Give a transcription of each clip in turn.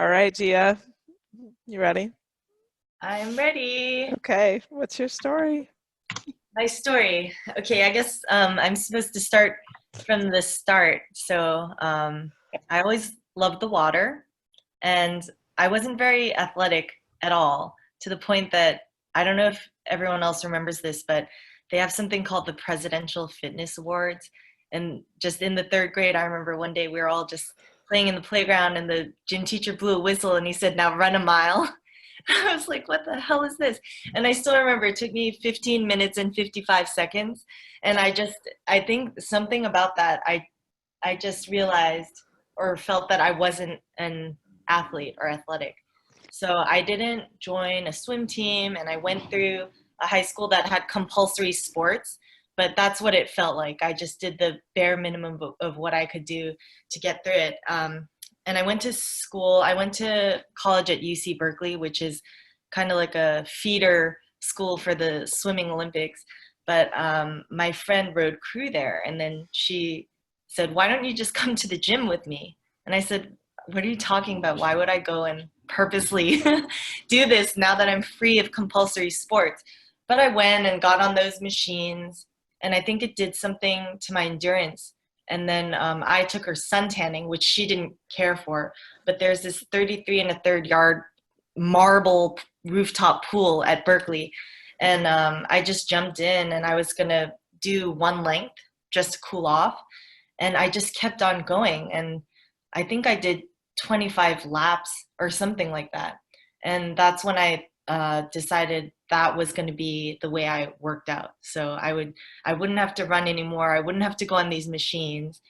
All right, Gia, you ready? I'm ready. Okay, what's your story? My story. Okay, I guess I'm supposed to start from the start. I always loved the water, and I wasn't very athletic at all, to the point that I don't know if everyone else remembers this, but they have something called the Presidential Fitness Awards. And just in the third grade, I remember one day we were all just playing in the playground, and the gym teacher blew a whistle and he said, "Now run a mile." I was like, what the hell is this? And I still remember it took me 15 minutes and 55 seconds. And I think something about that, I just realized or felt that I wasn't an athlete or athletic. So I didn't join a swim team, and I went through a high school that had compulsory sports, but that's what it felt like. I just did the bare minimum of what I could do to get through it. And I went to college at UC Berkeley, which is kind of like a feeder school for the swimming Olympics. But my friend rode crew there, and then she said, "Why don't you just come to the gym with me?" And I said, "What are you talking about? Why would I go and purposely do this now that I'm free of compulsory sports?" But I went and got on those machines, and I think it did something to my endurance. And then I took her suntanning, which she didn't care for. But there's this 33 and a third yard marble rooftop pool at Berkeley. And I just jumped in, and I was going to do one length just to cool off. And I just kept on going. And I think I did 25 laps or something like that. And that's when I decided that was going to be the way I worked out. So I wouldn't have to run anymore. I wouldn't have to go on these machines.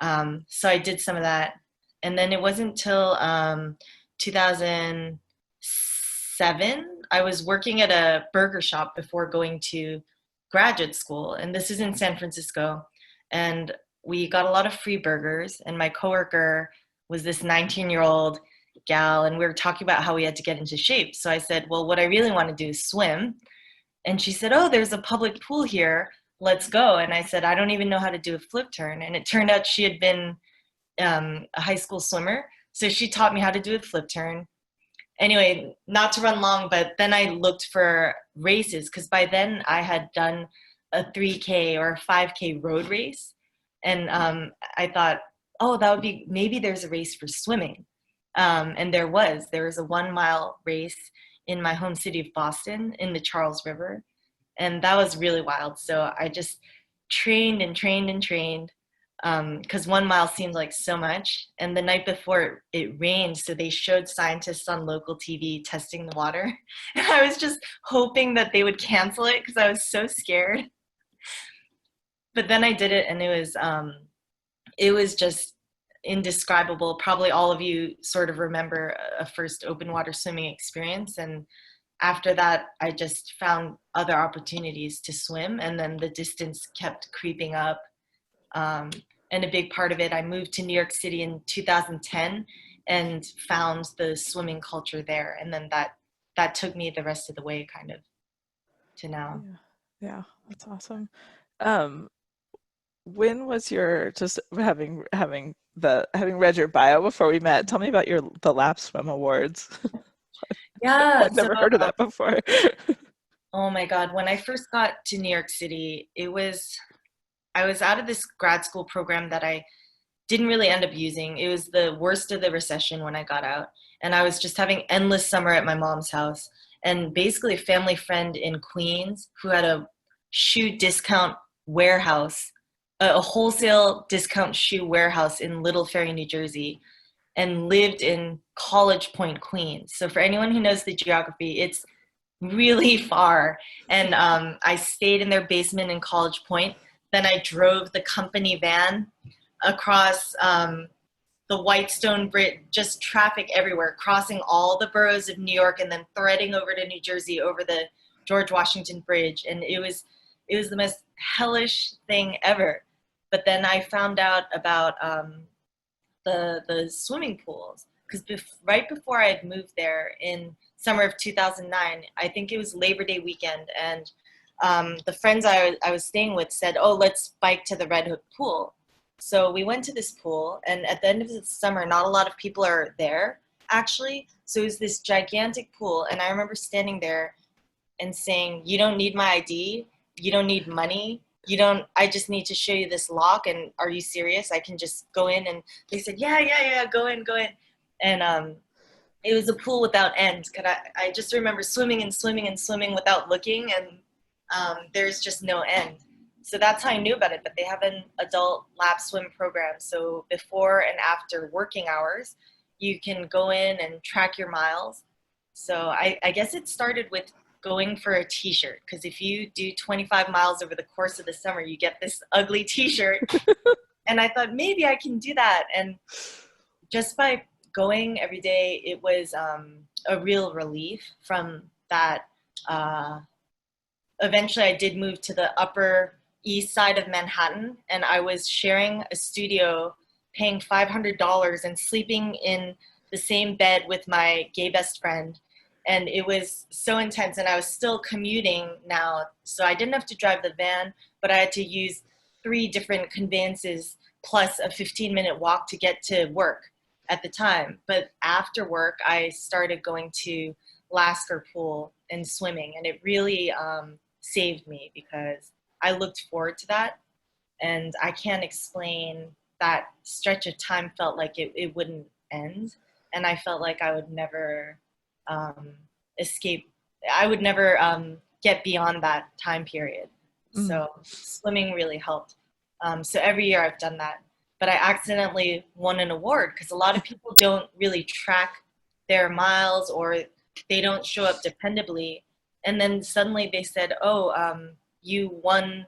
So I did some of that. And then it wasn't until 2007, I was working at a burger shop before going to graduate school. And this is in San Francisco. And we got a lot of free burgers. And my coworker was this 19-year-old gal, and we were talking about how we had to get into shape. So I said, "Well, what I really want to do is swim." And she said, "Oh, there's a public pool here. Let's go." And I said, "I don't even know how to do a flip turn." And it turned out she had been a high school swimmer. So she taught me how to do a flip turn. Anyway, not to run long, but then I looked for races, because by then I had done a 3K or a 5K road race. And I thought, oh, that would be, maybe there's a race for swimming. And there was a 1 mile race in my home city of Boston in the Charles River. And that was really wild. So I just trained and trained and trained, because 1 mile seemed like so much. And the night before it rained, so they showed scientists on local TV testing the water. And I was just hoping that they would cancel it because I was so scared. But then I did it, and it was just indescribable. Probably all of you sort of remember a first open water swimming experience. And after that, I just found other opportunities to swim, and then the distance kept creeping up. And a big part of it, I moved to New York City in 2010 and found the swimming culture there. And then that took me the rest of the way, kind of, to now. Yeah, yeah, that's awesome. Um, when was your just having read your bio before we met? Tell me about the lap swim awards. Yeah. I've never heard of that before. Oh my God, when I first got to New York City, I was out of this grad school program that I didn't really end up using. It was the worst of the recession when I got out. And I was just having endless summer at my mom's house. And basically, a family friend in Queens who had a shoe discount warehouse, a wholesale discount shoe warehouse in Little Ferry, New Jersey, and lived in College Point, Queens. So, for anyone who knows the geography, it's really far. And I stayed in their basement in College Point. Then I drove the company van across the Whitestone Bridge, just traffic everywhere, crossing all the boroughs of New York, and then threading over to New Jersey over the George Washington Bridge. And it was the most hellish thing ever. But then I found out about the swimming pools, because right before I had moved there in summer of 2009, I think it was Labor Day weekend, and the friends I was staying with said, "Oh, let's bike to the Red Hook pool." So we went to this pool, and at the end of the summer, not a lot of people are there. actually. So it was this gigantic pool, and I remember standing there and saying, "You don't need my ID. You don't need money. You don't. I just need to show you this lock. And are you serious? I can just go in." And they said, "Yeah, yeah, yeah. Go in, go in." And it was a pool without end. Cause I just remember swimming and swimming and swimming without looking, and there's just no end. So that's how I knew about it. But they have an adult lap swim program. So before and after working hours, you can go in and track your miles. So I guess it started with going for a t-shirt, because if you do 25 miles over the course of the summer, you get this ugly t-shirt. And I thought maybe I can do that. And just by going every day, it was a real relief from that. Eventually, I did move to the Upper East Side of Manhattan, and I was sharing a studio, paying $500 and sleeping in the same bed with my gay best friend. And it was so intense, and I was still commuting now. So I didn't have to drive the van, but I had to use 3 different conveyances plus a 15-minute walk to get to work at the time. But after work, I started going to Lasker Pool and swimming, and it really saved me because I looked forward to that. And I can't explain, that stretch of time felt like it wouldn't end. And I felt like I would never escape. I would never get beyond that time period. So swimming really helped. So every year I've done that. But I accidentally won an award because a lot of people don't really track their miles, or they don't show up dependably. And then suddenly they said, "Oh, you won,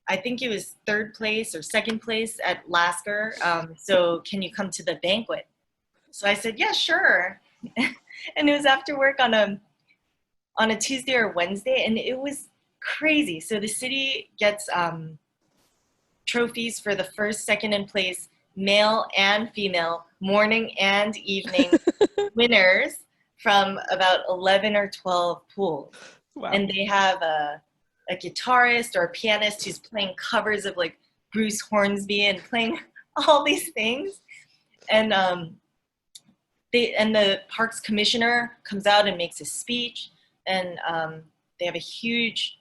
I think it was 3rd place or 2nd place at Lasker. So can you come to the banquet?" So I said, "Yeah, sure." And it was after work on a Tuesday or Wednesday, and it was crazy. So the city gets trophies for the 1st, 2nd, and place, male and female, morning and evening winners from about 11 or 12 pools. Wow. And they have a guitarist or a pianist who's playing covers of like Bruce Hornsby and playing all these things. And the parks commissioner comes out and makes a speech, and they have a huge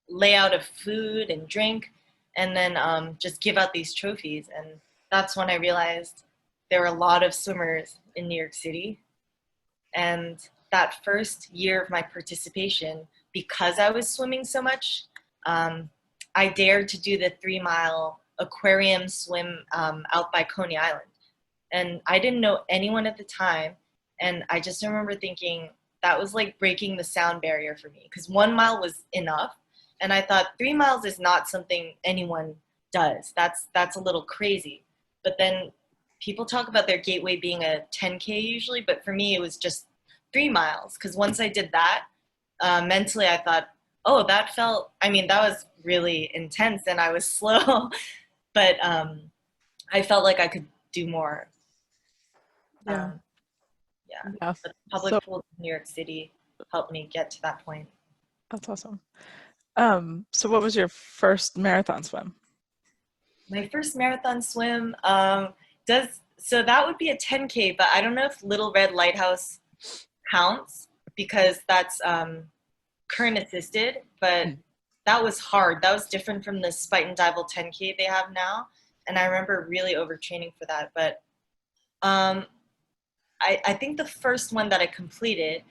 layout of food and drink, and then just give out these trophies. And that's when I realized there were a lot of swimmers in New York City. And that first year of my participation, because I was swimming so much, I dared to do the 3-mile aquarium swim out by Coney Island. And I didn't know anyone at the time. And I just remember thinking that was like breaking the sound barrier for me, because 1 mile was enough. And I thought 3 miles is not something anyone does. That's a little crazy. But then people talk about their gateway being a 10K usually, but for me it was just 3 miles. Because once I did that, mentally I thought, oh, that was really intense and I was slow. But I felt like I could do more. Yeah. Yeah. The public pools in New York City helped me get to that point. That's awesome. So what was your first marathon swim? My first marathon swim, so that would be a 10K, but I don't know if Little Red Lighthouse counts because that's current assisted, but that was hard. That was different from the Spite and Dival 10K they have now. And I remember really overtraining for that. But I think the first one that I completed,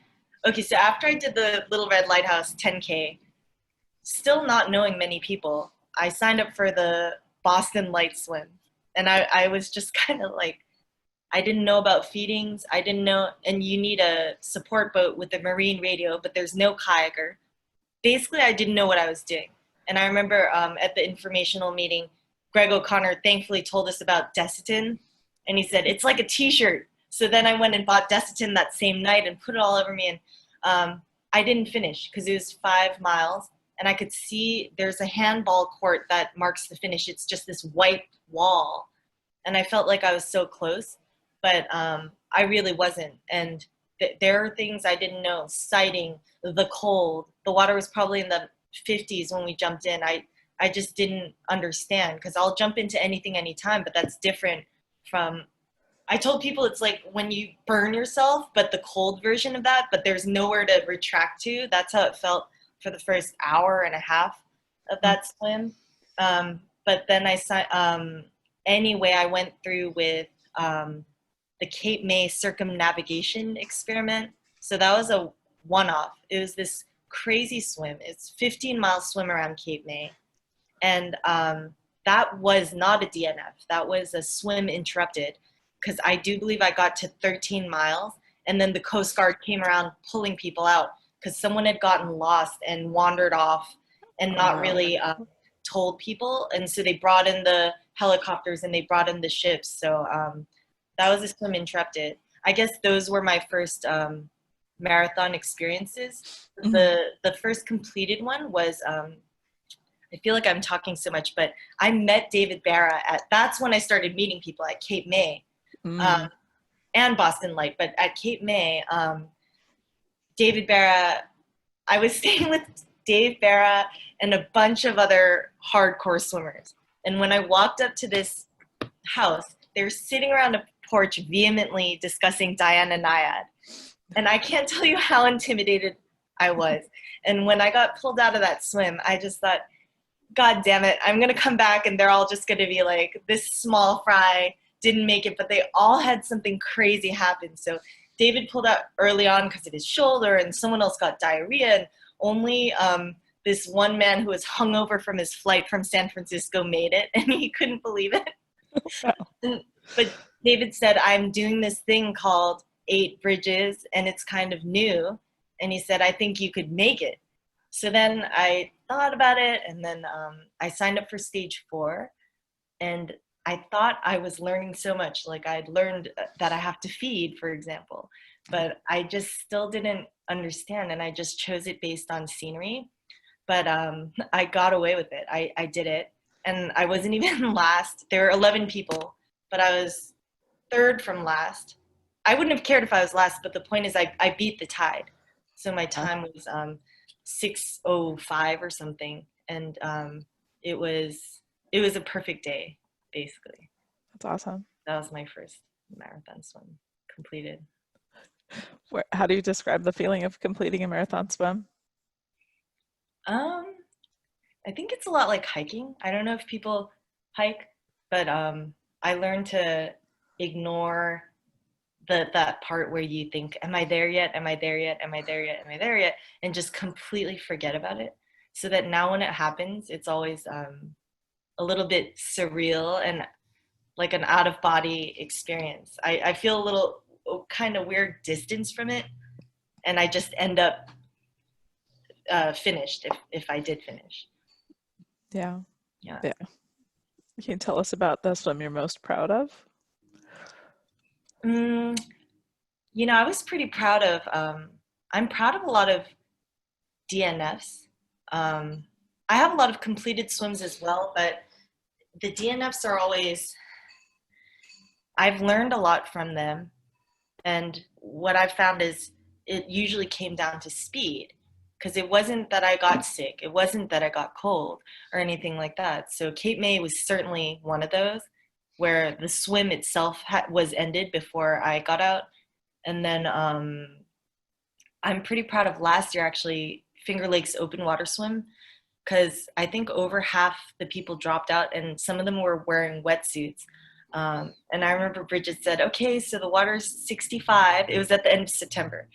okay, so after I did the Little Red Lighthouse 10K, still not knowing many people, I signed up for the Boston Light Swim. And I was just kind of like, I didn't know about feedings. I didn't know, and you need a support boat with a marine radio, but there's no kayaker. Basically, I didn't know what I was doing. And I remember at the informational meeting, Greg O'Connor thankfully told us about Desitin. And he said, it's like a t-shirt. So then I went and bought Desitin that same night and put it all over me. And I didn't finish because it was 5 miles. And I could see there's a handball court that marks the finish. It's just this white wall. And I felt like I was so close, but I really wasn't. And there are things I didn't know. Sighting, the cold. The water was probably in the 50s when we jumped in. I just didn't understand because I'll jump into anything anytime, but that's different from I told people it's like when you burn yourself, but the cold version of that, but there's nowhere to retract to. That's how it felt for the first hour and a half of that swim. But then anyway, I went through with the Cape May circumnavigation experiment. So that was a one-off. It was this crazy swim. It's 15-mile swim around Cape May. And that was not a DNF. That was a swim interrupted, because I do believe I got to 13 miles, and then the Coast Guard came around pulling people out because someone had gotten lost and wandered off and not really told people. And so they brought in the helicopters and they brought in the ships. So that was a swim interrupted. I guess those were my first marathon experiences. The first completed one was, I feel like I'm talking so much, but I met David Barra that's when I started meeting people at Cape May and Boston Light. But at Cape May, David Barra, I was staying with Dave Barra and a bunch of other hardcore swimmers. And when I walked up to this house, they were sitting around a porch vehemently discussing Diana Nyad. And I can't tell you how intimidated I was. And when I got pulled out of that swim, I just thought, God damn it, I'm going to come back and they're all just going to be like, this small fry didn't make it, but they all had something crazy happen. So David pulled out early on because of his shoulder, and someone else got diarrhea, and only this one man who was hungover from his flight from San Francisco made it, and he couldn't believe it. Wow. But David said, I'm doing this thing called 8 Bridges, and it's kind of new. And he said, I think you could make it. So then I thought about it, and then I signed up for stage 4, and I thought I was learning so much. Like, I'd learned that I have to feed, for example, but I just still didn't understand, and I just chose it based on scenery. But I got away with it. I did it, and I wasn't even last. There were 11 people, but I was 3rd from last. I wouldn't have cared if I was last, but the point is I beat the tide. So my time was 6:05 or something, and it was a perfect day, basically. That's awesome. That was my first marathon swim completed. How do you describe the feeling of completing a marathon swim? I think it's a lot like hiking. I don't know if people hike, but I learned to ignore that part where you think, am I there yet? Am I there yet? Am I there yet? Am I there yet? And just completely forget about it. So that now when it happens, it's always a little bit surreal and like an out-of-body experience. I feel a little kind of weird distance from it, and I just end up finished if I did finish. Yeah. Can you tell us about the swim you're most proud of? I was pretty proud of, I'm proud of a lot of DNFs. I have a lot of completed swims as well, but the DNFs are always, I've learned a lot from them. And what I've found is it usually came down to speed, because it wasn't that I got sick. It wasn't that I got cold or anything like that. So Cape May was certainly one of those where the swim itself was ended before I got out. And then I'm pretty proud of last year, actually, Finger Lakes open water swim, because I think over half the people dropped out, and some of them were wearing wetsuits. And I remember Bridget said, okay, so the water's 65. It was at the end of September.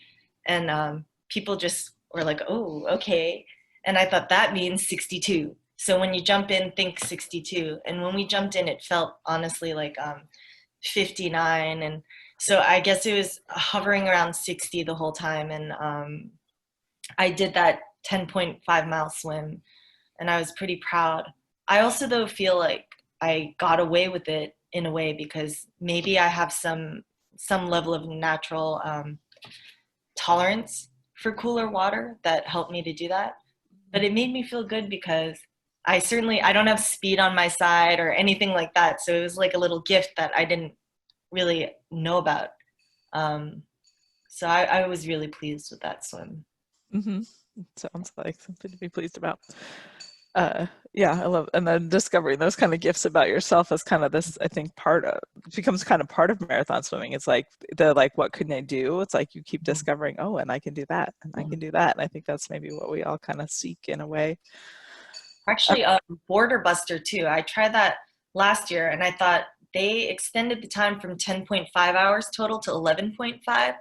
And people just were like, oh, okay. And I thought that means 62. So when you jump in, think 62. And when we jumped in, it felt honestly like 59. And so I guess it was hovering around 60 the whole time. And I did that 10.5 mile swim, and I was pretty proud. I also, though, feel like I got away with it in a way because maybe I have some level of natural tolerance for cooler water that helped me to do that. But it made me feel good because I don't have speed on my side or anything like that. So it was like a little gift that I didn't really know about. So I was really pleased with that swim. Mm-hmm. Sounds like something to be pleased about. Yeah, I love, and then discovering those kind of gifts about yourself as kind of this, I think, part of, it becomes kind of part of marathon swimming. It's like the, like, what can I do? It's like you keep discovering, oh, and I can do that, and I can do that. And I think that's maybe what we all kind of seek in a way. Uh, Actually, Border Buster too. I tried that last year and I thought they extended the time from 10.5 hours total to 11.5.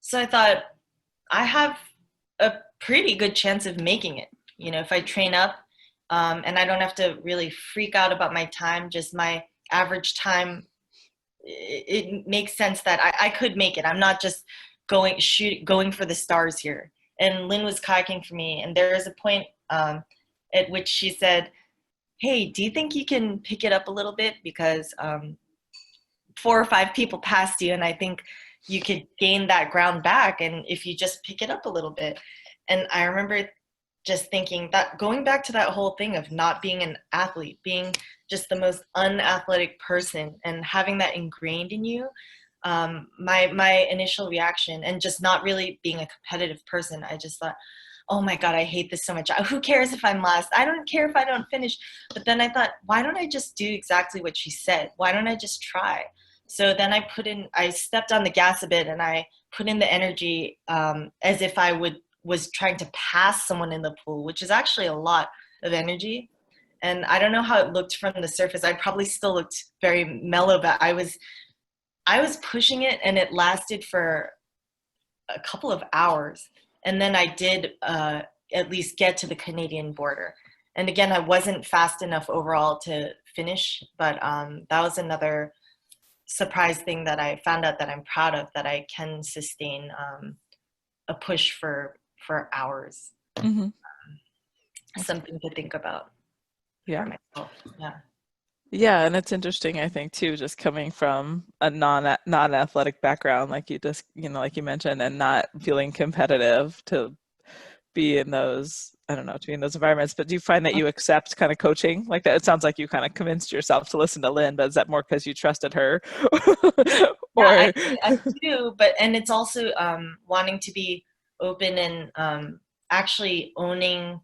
So I thought I have a pretty good chance of making it. You know, if I train up and I don't have to really freak out about my time, just my average time, it makes sense that I could make it. I'm not just going for the stars here. And Lynn was kayaking for me, and there is a point at which she said, "Hey, do you think you can pick it up a little bit? Because 4 or 5 people passed you, and I think you could gain that ground back. And if you just pick it up a little bit." And I remember just thinking that, going back to that whole thing of not being an athlete, being just the most unathletic person, and having that ingrained in you, my initial reaction, and just not really being a competitive person, I just thought, oh my God, I hate this so much. Who cares if I'm last? I don't care if I don't finish. But then I thought, why don't I just do exactly what she said? Why don't I just try? So then I stepped on the gas a bit, and I put in the energy as if I was trying to pass someone in the pool, which is actually a lot of energy. And I don't know how it looked from the surface. I probably still looked very mellow, but I was pushing it, and it lasted for a couple of hours. And then I did at least get to the Canadian border. And again, I wasn't fast enough overall to finish, but that was another surprise thing that I found out that I'm proud of, that I can sustain a push for hours. mhm. Something to think about for Yeah. myself. Yeah. Yeah, and it's interesting, I think, too, just coming from a non-athletic background, like you just, like you mentioned, and not feeling competitive, to be in those, I don't know, to be in those environments. But do you find that you accept kind of coaching like that? It sounds like you kind of convinced yourself to listen to Lynn, but is that more because you trusted her? Yeah, Or I do, and it's also wanting to be open and actually owning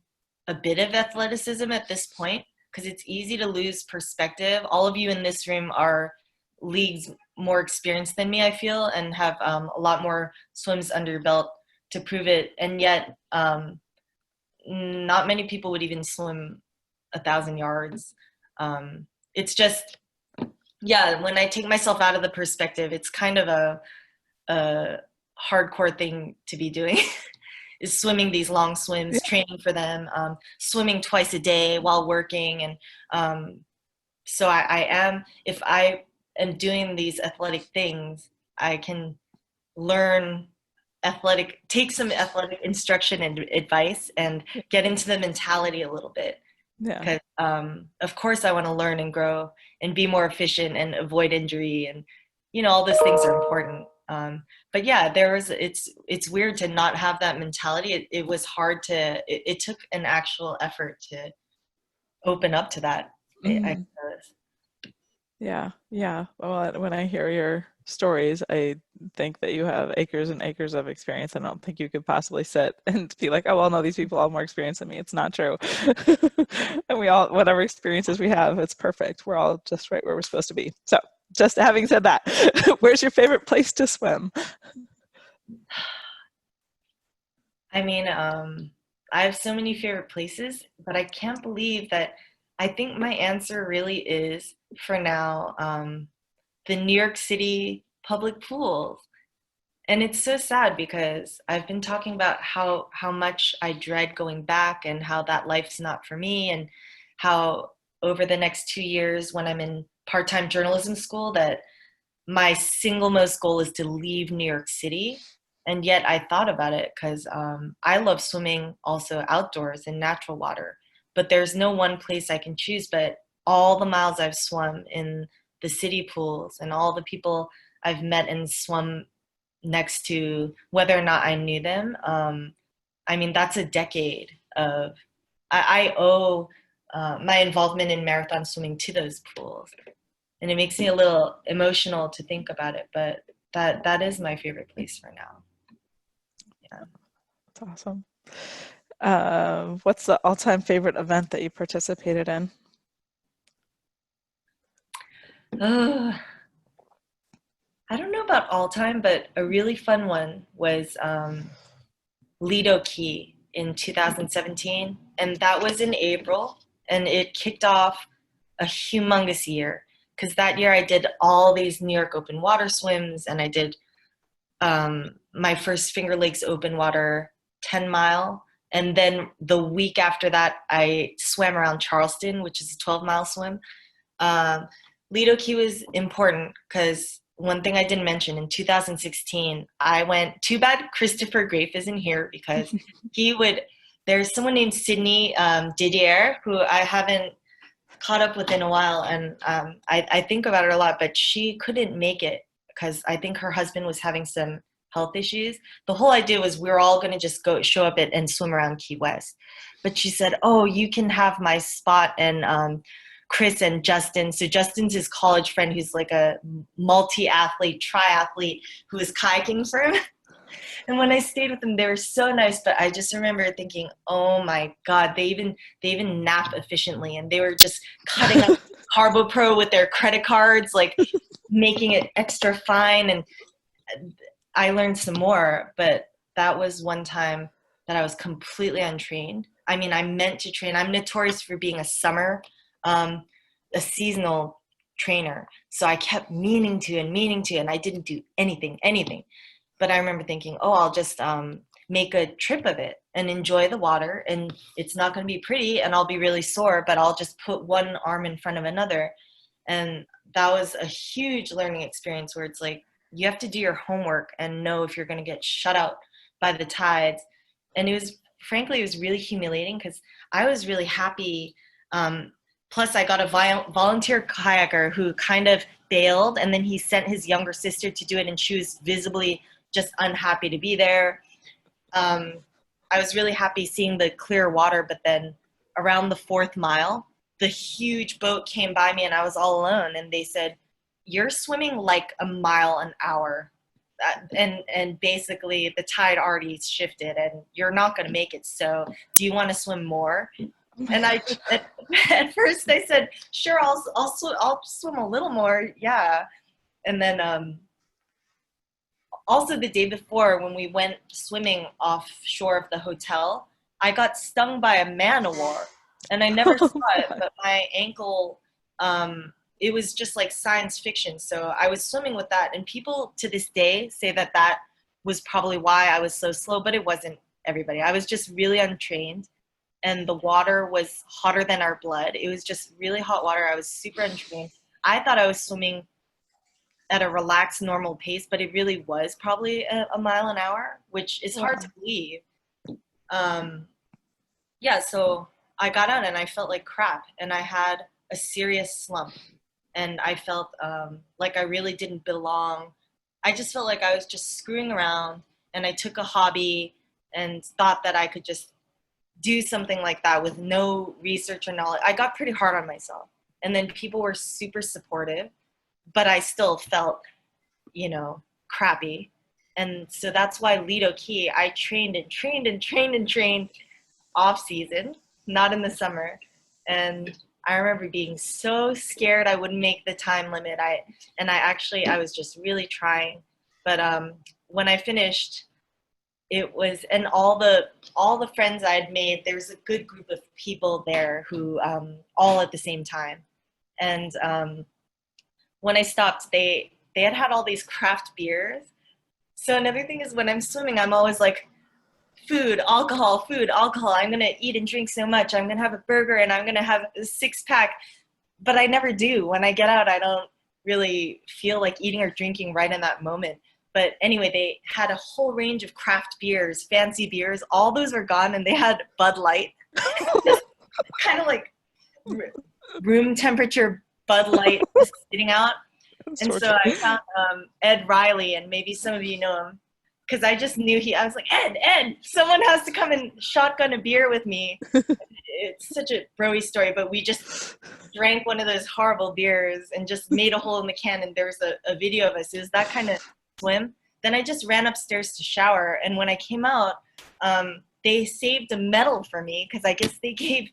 a bit of athleticism at this point, because it's easy to lose perspective. All of you in this room are leagues more experienced than me, I feel, and have a lot more swims under your belt to prove it. And yet, not many people would even swim 1,000 yards. It's just, yeah, when I take myself out of the perspective, it's kind of a hardcore thing to be doing. Is swimming these long swims, training for them, swimming twice a day while working. And so I am, if I am doing these athletic things, I can learn take some athletic instruction and advice, and get into the mentality a little bit. yeah. Because of course I want to learn and grow and be more efficient and avoid injury, and all those things are important. But yeah, it's weird to not have that mentality. It was hard it took an actual effort to open up to that. I Mhm. Yeah, yeah. Well, when I hear your stories, I think that you have acres and acres of experience. I don't think you could possibly sit and be like, oh, well, no, these people have more experience than me. It's not true. And we all, whatever experiences we have, it's perfect. We're all just right where we're supposed to be. So, just having said that, where's your favorite place to swim? I mean, I have so many favorite places, but I can't believe that. I think my answer really is, for now, the New York City public pools. And it's so sad, because I've been talking about how much I dread going back, and how that life's not for me, and how over the next 2 years, when I'm in part-time journalism school, that my single most goal is to leave New York City. And yet I thought about it, because I love swimming also outdoors in natural water. But there's no one place I can choose, but all the miles I've swum in the city pools, and all the people I've met and swum next to, whether or not I knew them. I mean, that's a decade of, I owe my involvement in marathon swimming to those pools. And it makes me a little emotional to think about it, but that is my favorite place for now. Yeah. That's awesome. What's the all-time favorite event that you participated in? Oh, I don't know about all time, but a really fun one was Lido Key in 2017, and that was in April, and it kicked off a humongous year because that year I did all these New York open water swims, and I did my first Finger Lakes open water 10 mile. And then the week after that, I swam around Charleston, which is a 12-mile swim. Um, Lido Key was important because one thing I didn't mention in 2016, I went, too bad Christopher Grafe isn't here because he would, there's someone named Sydney Didier who I haven't caught up with in a while. And I think about her a lot, but she couldn't make it because I think her husband was having some health issues. The whole idea was we were all going to just go show up and swim around Key West. But she said, oh, you can have my spot. And Chris and Justin. So Justin's his college friend who's like a multi-athlete, triathlete who was kayaking for him. And when I stayed with them, they were so nice. But I just remember thinking, oh my God, they even nap efficiently. And they were just cutting up Carbo Pro with their credit cards, like making it extra fine. And I learned some more, but that was one time that I was completely untrained. I mean, I meant to train. I'm notorious for being a seasonal trainer. So I kept meaning to, and I didn't do anything. But I remember thinking, oh, I'll just make a trip of it and enjoy the water. And it's not going to be pretty and I'll be really sore, but I'll just put one arm in front of another. And that was a huge learning experience where it's like, you have to do your homework and know if you're going to get shut out by the tides. And frankly, it was really humiliating because I was really happy. Plus, I got a volunteer kayaker who kind of bailed, and then he sent his younger sister to do it, and she was visibly just unhappy to be there. I was really happy seeing the clear water, but then around the 4th mile, the huge boat came by me, and I was all alone, and they said, you're swimming like a mile an hour. And basically the tide already shifted and you're not going to make it. So do you want to swim more? And I at first I said, sure, I'll swim a little more. Yeah. And then also the day before when we went swimming offshore of the hotel, I got stung by a man-o-war and I never saw it, but my ankle, it was just like science fiction. So I was swimming with that. And people to this day say that that was probably why I was so slow, but it wasn't everybody. I was just really untrained. And the water was hotter than our blood. It was just really hot water. I was super untrained. I thought I was swimming at a relaxed, normal pace, but it really was probably a mile an hour, which is hard to believe. Yeah, so I got out and I felt like crap. And I had a serious slump. And I felt like I really didn't belong. I just felt like I was just screwing around. And I took a hobby and thought that I could just do something like that with no research or knowledge. I got pretty hard on myself. And then people were super supportive, but I still felt, crappy. And so that's why Lido Key, I trained off season, not in the summer. And I remember being so scared I wouldn't make the time limit. I was just really trying. But when I finished, it was, and all the friends I had made, there's a good group of people there who all at the same time. And when I stopped, they had all these craft beers. So another thing is when I'm swimming, I'm always like, food, alcohol. I'm going to eat and drink so much. I'm going to have a burger and I'm going to have a 6-pack. But I never do. When I get out, I don't really feel like eating or drinking right in that moment. But anyway, they had a whole range of craft beers, fancy beers. All those were gone and they had Bud Light. Kind of like room temperature Bud Light just sitting out. And so I found Ed Riley, and maybe some of you know him, because I just knew I was like, Ed, someone has to come and shotgun a beer with me. It's such a broy story, but we just drank one of those horrible beers and just made a hole in the can, and there was a video of us. It was that kind of swim. Then I just ran upstairs to shower, and when I came out, they saved a medal for me because I guess they gave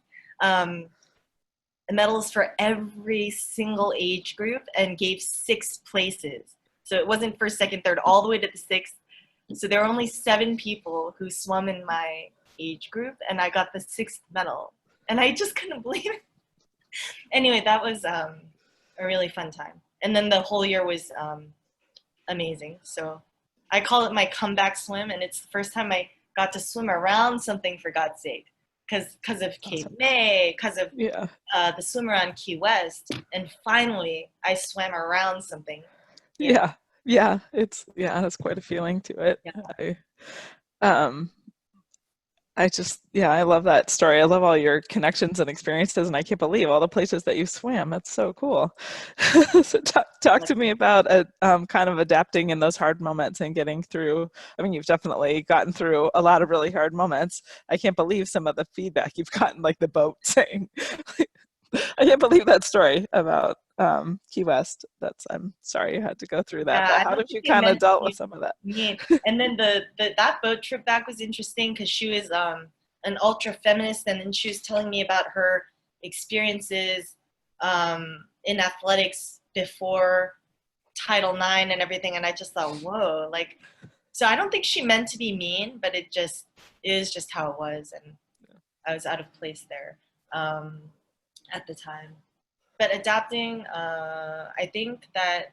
medals for every single age group and gave 6 places. So it wasn't first, second, third, all the way to the 6th. So there were only 7 people who swum in my age group, and I got the 6th medal. And I just couldn't believe it. Anyway, that was a really fun time. And then the whole year was amazing. So I call it my comeback swim, and it's the first time I got to swim around something, for God's sake. Because of Cape May, because of the swim around Key West, and finally I swam around something. That's quite a feeling to it. I love that story. I love all your connections and experiences, and I can't believe all the places that you swam. That's so cool. So talk to me about kind of adapting in those hard moments and getting through. I mean, you've definitely gotten through a lot of really hard moments. I can't believe some of the feedback you've gotten, like the boat saying, I can't believe that story about Key West. I'm sorry you had to go through that. But how did you kind of dealt with some of that? And then that boat trip back was interesting because she was an ultra feminist, and then she was telling me about her experiences in athletics before Title IX and everything, and I just thought, whoa, like, so I don't think she meant to be mean, but it is just how it was, and I was out of place there at the time. But adapting, I think that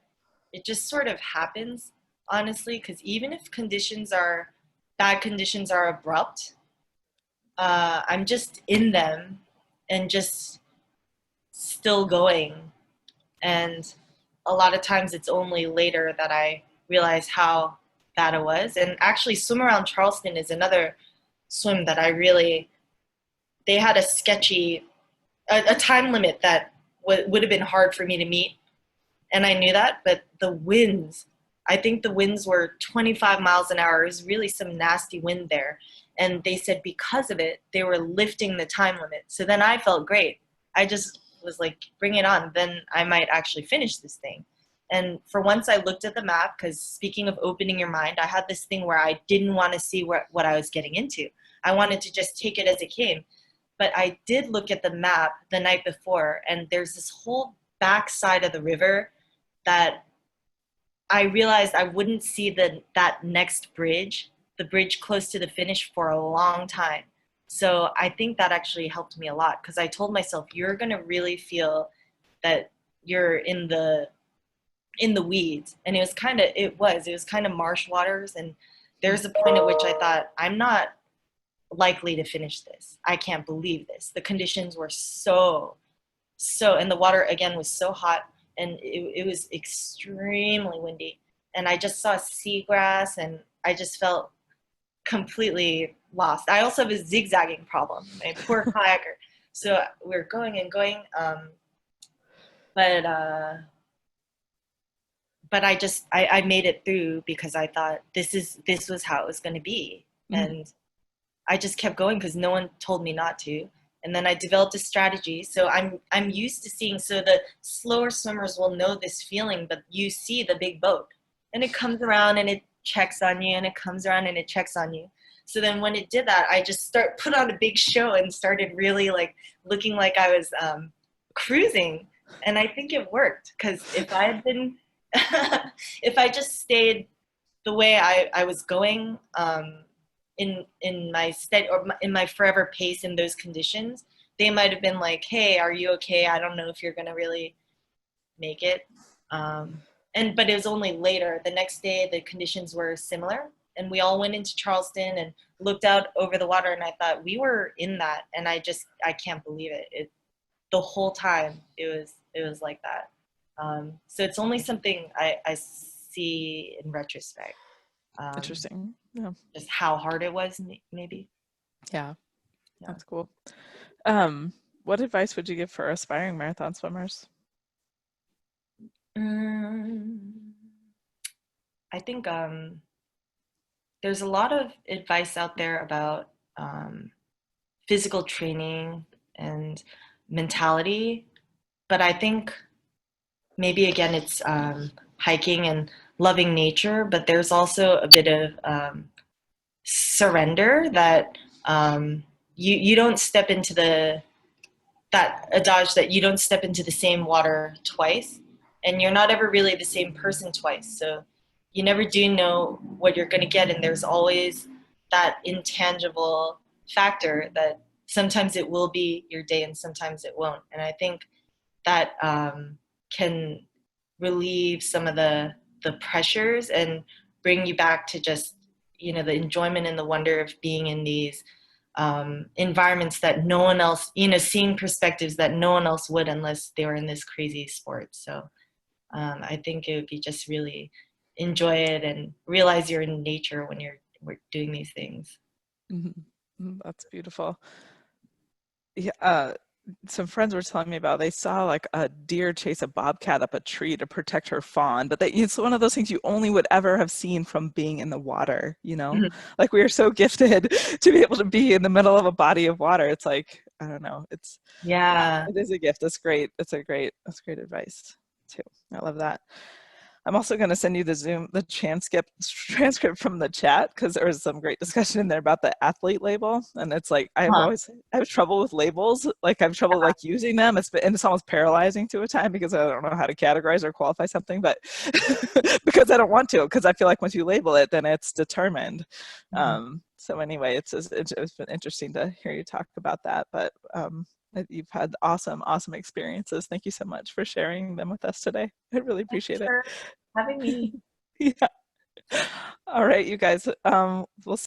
it just sort of happens, honestly, because even if bad conditions are abrupt, I'm just in them and just still going. And a lot of times it's only later that I realize how bad it was. And actually, swim around Charleston is another swim that they had a time limit that would have been hard for me to meet. And I knew that, but I think the winds were 25 miles an hour. It was really some nasty wind there. And they said because of it, they were lifting the time limit. So then I felt great. I just was like, bring it on. Then I might actually finish this thing. And for once I looked at the map, because speaking of opening your mind, I had this thing where I didn't want to see what I was getting into. I wanted to just take it as it came. But I did look at the map the night before, and there's this whole back side of the river that I realized I wouldn't see that next bridge, the bridge close to the finish, for a long time. So I think that actually helped me a lot, because I told myself, you're going to really feel that you're in the weeds. And it was kind of marsh waters. And there's a point at which I thought, I'm not likely to finish this. I can't believe this. The conditions were and the water again was so hot, and it was extremely windy. And I just saw seagrass, and I just felt completely lost. I also have a zigzagging problem, my poor kayaker. So we're going and going, but I made it through because I thought this was how it was going to be. Mm-hmm. And I just kept going because no one told me not to. And then I developed a strategy. So I'm used to seeing, so the slower swimmers will know this feeling, but you see the big boat and it comes around and it checks on you, and it comes around and it checks on you. So then when it did that, I just put on a big show and started really like looking like I was cruising. And I think it worked, because if I had been, if I just stayed the way I was going, in my steady, or in my forever pace in those conditions, they might have been like, hey, are you okay? I don't know if you're going to really make it. But it was only later. The next day, the conditions were similar, and we all went into Charleston and looked out over the water, and I thought, we were in that, and I can't believe it. The whole time it was like that. So it's only something I see in retrospect. Interesting. Yeah. Just how hard it was, maybe. Yeah. That's cool. What advice would you give for aspiring marathon swimmers? I think there's a lot of advice out there about physical training and mentality, but I think maybe again it's hiking and loving nature, but there's also a bit of surrender that You don't step into that adage that you don't step into the same water twice, and you're not ever really the same person twice. So you never do know what you're going to get, and there's always that intangible factor that sometimes it will be your day and sometimes it won't. And I think that can relieve some of the pressures and bring you back to just the enjoyment and the wonder of being in these environments that no one else, seeing perspectives that no one else would unless they were in this crazy sport. So I think it would be just really enjoy it and realize you're in nature when we're doing these things. That's beautiful. Yeah, some friends were telling me about they saw like a deer chase a bobcat up a tree to protect her fawn, but it's one of those things you only would ever have seen from being in the water, like we are so gifted to be able to be in the middle of a body of water. It's like, I don't know, Yeah. it is a gift. That's great. That's great advice too. I love that. I'm also going to send you the transcript from the chat, because there was some great discussion in there about the athlete label. And it's like, I have trouble with labels. Like I have trouble like using them. And it's almost paralyzing to a time because I don't know how to categorize or qualify something, but because I don't want to, because I feel like once you label it, then it's determined. So anyway, it's been interesting to hear you talk about that, but you've had awesome experiences. Thank you so much for sharing them with us today. I really appreciate it. Having me. Yeah. All right, you guys. We'll